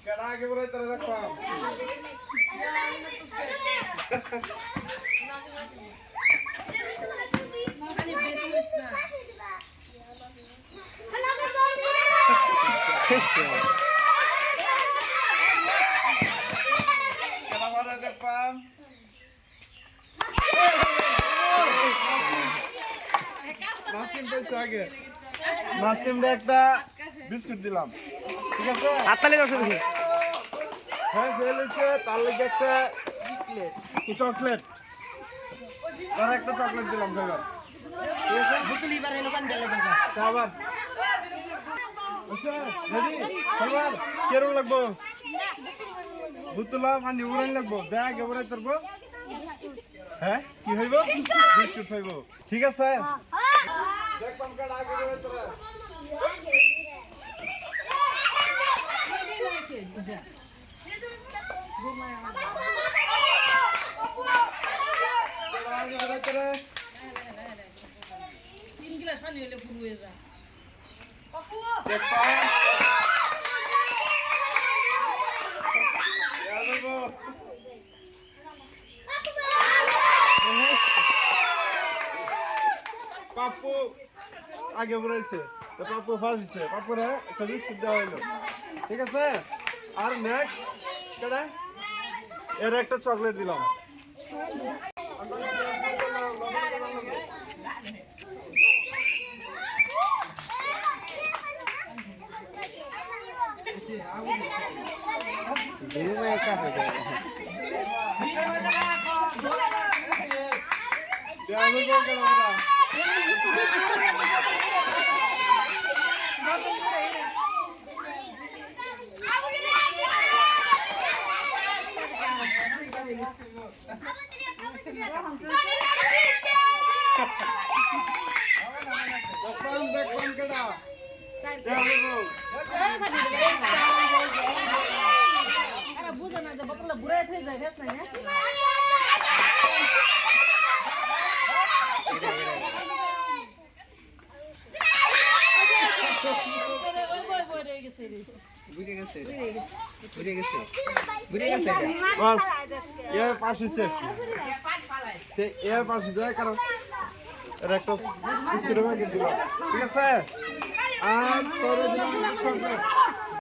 কেডা আগে বলে তোরা দেখো আরে বেশ করিস না কেডা বলে দেখো নাসিম পেছে আগে নাসিমরে একটা বিস্কুট দিলাম ঠিক আছে হাততালি দাও সবাই হ্যাঁ ফেলেছে তার লাগে একটা চকলেট আর একটা চকলেট দিলাম ভাইবার ঠিক আছে বুতলি বার এলো পান গেলে তা আবার আচ্ছা রেডি ভাইবার কেরম লাগবো বুতলা মানে উড়ান লাগবো যা আগে উড়াই তারপর হ্যাঁ কি হইব বিস্কুট হইব ঠিক আছে দেখ পামকাট আগে উড়াই তোরা আগে উড়াই তোরা 3 গ্লাস পানি হলে পুরো হয়ে যায় দেখ পাম যাবো পাপ্পু আগে বলেছে তো পাপ্পু ফার্স্ট হইছে পাপ্পুরে একটা বিস্কুট দেওয়া হইলো ঠিক আছে আর নেক্সট কেডা এর একটা চকলেট দিলাম দেখলাম কেডা আরে বুঝা না যে বোতলটা বুড়াই হয়ে যায় গেছ না বাস এর পাশ হইছে এর পাশ হইছে কারণ এর একটা বিস্কুট দিলাম ঠিক আছে আর তোর দিলাম চকলেট